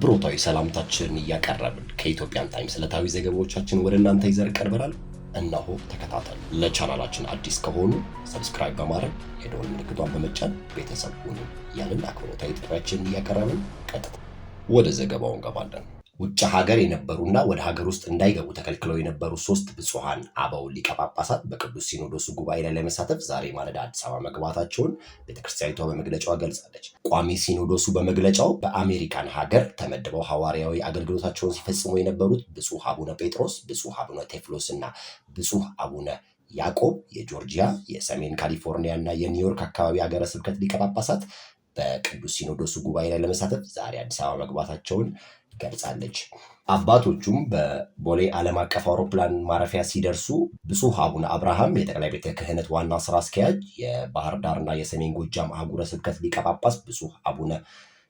አክብሮታዊ ሰላምታችንን እያቀረብን ከኢትዮጵያን ታይምስ ዕለታዊ ዘገባዎቻችን ወደ እናንተ ይዘን ቀርበናል። እነሆ ተከታተሉ። ለቻናላችን አዲስ ከሆኑ ሰብስክራይብ በማድረግ የደወል ምልክቷን በመጫን ቤተሰብ ሁኑ ያልን አክብሮታዊ ጥሪያችንን እያቀረብን ቀጥታ ወደ ዘገባው እንገባለን። ውጭ ሀገር የነበሩና ወደ ሀገር ውስጥ እንዳይገቡ ተከልክለው የነበሩ 3 ብፁዓን አበው ሊቀ ጳጳሳት በቅዱስ ሲኖዶሱ ጉባኤ ላይ ለመሳተፍ ዛሬ ማለዳ አዲስ አበባ መግባታቸውን ቤተክርስቲያኒቷ በመግለጫዋ ገልጻለች። ቋሚ ሲኖዶሱ በመግለጫው በአሜሪካን ሀገር ተመድበው ሐዋርያዊ አገልግሎታቸውን ሲፈጽሙ የነበሩት ብፁዕ አቡነ ጴጥሮስ፣ ብፁዕ አቡነ ቴዎፍሎስ እና ብፁዕ አቡነ ያዕቆብ የጆርጂያ፣ የሰሜን ካሊፎርኒያ እና የኒውዮርክ አካባቢ ሀገረ ስብከት ሊቀ ጳጳሳት በቅዱስ ሲኖዶሱ ጉባኤ ላይ ለመሳተፍ ዛሬ አዲስ አበባ መግባታቸውን ገልጻለች። አባቶቹም በቦሌ ዓለም አቀፍ አውሮፕላን ማረፊያ ሲደርሱ ብፁዕ አቡነ አብርሃም የጠቅላይ ቤተ ክህነት ዋና ስራ አስኪያጅ፣ የባህር ዳርና የሰሜን ጎጃም አህጉረ ስብከት ሊቀ ጳጳስ ብፁዕ አቡነ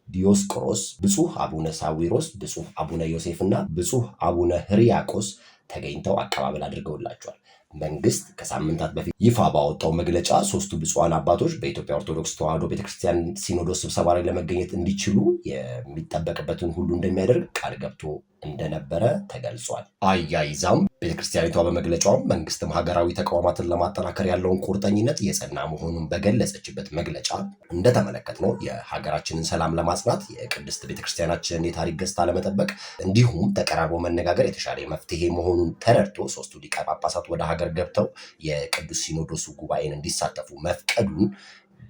ዲዮስቆሮስ፣ ብፁዕ አቡነ ሳዊሮስ፣ ብፁዕ አቡነ ዮሴፍ እና ብፁዕ አቡነ ሕርያቆስ ተገኝተው አቀባበል አድርገውላቸዋል። መንግስት ከሳምንታት በፊት ይፋ ባወጣው መግለጫ 3ቱ ብፁዓን አባቶች በኢትዮጵያ ኦርቶዶክስ ተዋሕዶ ቤተክርስቲያን ሲኖዶስ ስብሰባ ላይ ለመገኘት እንዲችሉ የሚጠበቅበትን ሁሉ እንደሚያደርግ ቃል ገብቶ እንደነበረ ተገልጿል። አያይዛም ቤተክርስቲያኒቷ በመግለጫውም መንግስትም ሀገራዊ ተቋማትን ለማጠናከር ያለውን ቁርጠኝነት የጸና መሆኑን በገለጸችበት መግለጫ እንደተመለከትነው የሀገራችንን ሰላም ለማጽናት የቅድስት ቤተክርስቲያናችንን የታሪክ ገጽታ ለመጠበቅ እንዲሁም ተቀራርቦ መነጋገር የተሻለ መፍትሄ መሆኑን ተረድቶ 3ቱ ሊቀ ጳጳሳት ወደ ሀገር ገብተው የቅዱስ ሲኖዶሱ ጉባኤን እንዲሳተፉ መፍቀዱን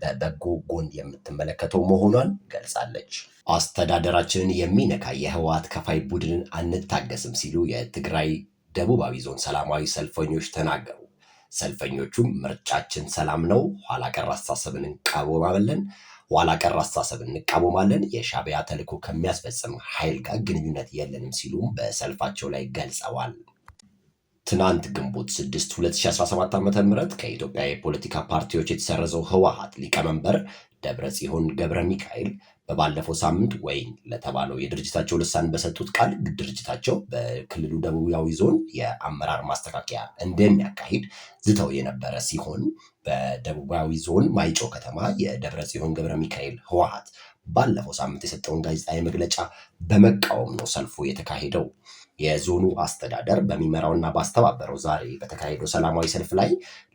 በበጎ ጎን የምትመለከተው መሆኗን ገልጻለች። አስተዳደራችንን የሚነካ የህወሓት ከፋይ ቡድንን አንታገስም ሲሉ የትግራይ ደቡባዊ ዞን ሰላማዊ ሰልፈኞች ተናገሩ። ሰልፈኞቹም ምርጫችን ሰላም ነው፣ ኋላ ቀር አስተሳሰብን እንቃወማለን፣ የሻዕቢያ ተልዕኮ ከሚያስፈጽም ኃይል ጋር ግንኙነት የለንም ሲሉም በሰልፋቸው ላይ ገልጸዋል። ትናንት ግንቦት 6 2017 ዓ.ም ከኢትዮጵያ የፖለቲካ ፓርቲዎች የተሰረዘው ህወሓት ሊቀመንበር ደብረጽዮን ገብረ ሚካኤል በባለፈው ሳምንት ወይን ለተባለው የድርጅታቸው ልሳን በሰጡት ቃል ድርጅታቸው በክልሉ ደቡባዊ ዞን የአመራር ማስተካከያ እንደሚያካሂድ ዝተው የነበረ ሲሆን በደቡባዊ ዞን ማይጨው ከተማ የደብረጽዮን ገብረ ሚካኤል ህወሓት ባለፈው ሳምንት የሰጠውን ጋዜጣዊ መግለጫ በመቃወም ነው ሰልፉ የተካሄደው። የዞኑ አስተዳደር በሚመራውና ባስተባበረው ዛሬ በተካሄደው ሰላማዊ ሰልፍ ላይ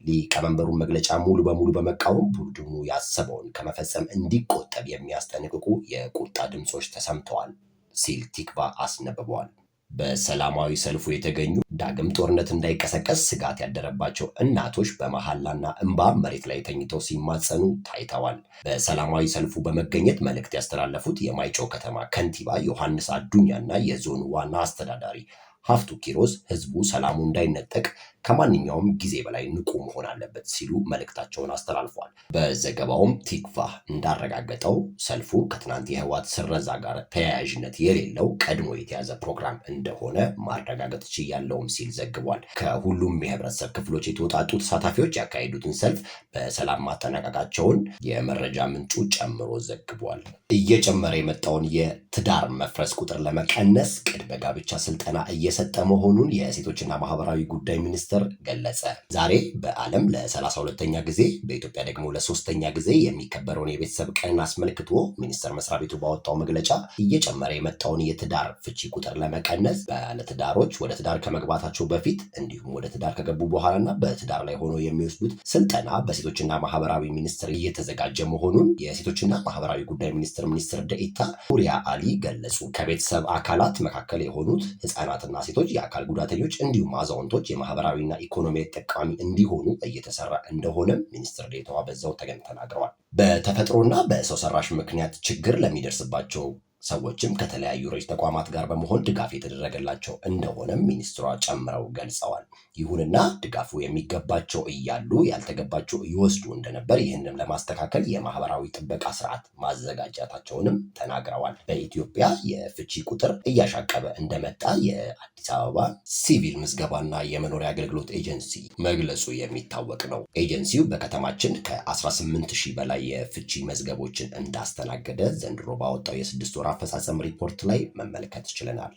ሊቀመንበሩን መግለጫ ሙሉ በሙሉ በመቃወም ቡድኑ ያሰበውን ከመፈጸም እንዲቆጠብ የሚያስጠነቅቁ የቁጣ ድምፆች ተሰምተዋል ሲል ቲክቫ አስነብበዋል። በሰላማዊ ሰልፉ የተገኙ ዳግም ጦርነት እንዳይቀሰቀስ ስጋት ያደረባቸው እናቶች በመሐላና እንባ መሬት ላይ ተኝተው ሲማጸኑ ታይተዋል። በሰላማዊ ሰልፉ በመገኘት መልእክት ያስተላለፉት የማይጨው ከተማ ከንቲባ ዮሐንስ አዱኛ እና የዞኑ ዋና አስተዳዳሪ ሀፍቱ ኪሮስ ህዝቡ ሰላሙ እንዳይነጠቅ ከማንኛውም ጊዜ በላይ ንቁ መሆን አለበት ሲሉ መልእክታቸውን አስተላልፈዋል። በዘገባውም ቲክቫ እንዳረጋገጠው ሰልፉ ከትናንት የህወሓት ስረዛ ጋር ተያያዥነት የሌለው ቀድሞ የተያዘ ፕሮግራም እንደሆነ ማረጋገጥ ችያለውም ሲል ዘግቧል። ከሁሉም የህብረተሰብ ክፍሎች የተውጣጡ ተሳታፊዎች ያካሄዱትን ሰልፍ በሰላም ማጠናቀቃቸውን የመረጃ ምንጩ ጨምሮ ዘግቧል። እየጨመረ የመጣውን የትዳር መፍረስ ቁጥር ለመቀነስ ቅድመ ጋብቻ ስልጠና እየሰጠ መሆኑን የሴቶችና ማህበራዊ ጉዳይ ሚኒስቴር ገለጸ። ዛሬ በዓለም ለ32ኛ ጊዜ በኢትዮጵያ ደግሞ ለ3ኛ ጊዜ የሚከበረውን የቤተሰብ ቀንን አስመልክቶ ሚኒስቴር መስሪያ ቤቱ ባወጣው መግለጫ እየጨመረ የመጣውን የትዳር ፍቺ ቁጥር ለመቀነስ ባለትዳሮች ወደ ትዳር ከመግባታቸው በፊት እንዲሁም ወደ ትዳር ከገቡ በኋላና በትዳር ላይ ሆኖ የሚወስዱት ስልጠና በሴቶችና ማህበራዊ ሚኒስቴር እየተዘጋጀ መሆኑን የሴቶችና ማህበራዊ ጉዳይ ሚኒስትር ደኢታ ሁሪያ አሊ ገለጹ። ከቤተሰብ አካላት መካከል የሆኑት ህፃናትና ሴቶች፣ የአካል ጉዳተኞች እንዲሁም አዛውንቶች የማህበራዊና ኢኮኖሚያዊ ተጠቃሚ እንዲሆኑ እየተሰራ እንደሆነም ሚኒስትር ዴኤታዋ በዛው ተናግረዋል። በተፈጥሮና በሰው ሰራሽ ምክንያት ችግር ለሚደርስባቸው ሰዎችም ከተለያዩ ረጅ ተቋማት ጋር በመሆን ድጋፍ የተደረገላቸው እንደሆነም ሚኒስትሯ ጨምረው ገልጸዋል። ይሁንና ድጋፉ የሚገባቸው እያሉ ያልተገባቸው ይወስዱ እንደነበር፣ ይህንም ለማስተካከል የማህበራዊ ጥበቃ ስርዓት ማዘጋጀታቸውንም ተናግረዋል። በኢትዮጵያ የፍቺ ቁጥር እያሻቀበ እንደመጣ የአዲስ አበባ ሲቪል ምዝገባና የመኖሪያ አገልግሎት ኤጀንሲ መግለጹ የሚታወቅ ነው። ኤጀንሲው በከተማችን ከ18,000 በላይ የፍቺ መዝገቦችን እንዳስተናገደ ዘንድሮ ባወጣው የ6 ወር አፈጻጸም ሪፖርት ላይ መመልከት ችለናል።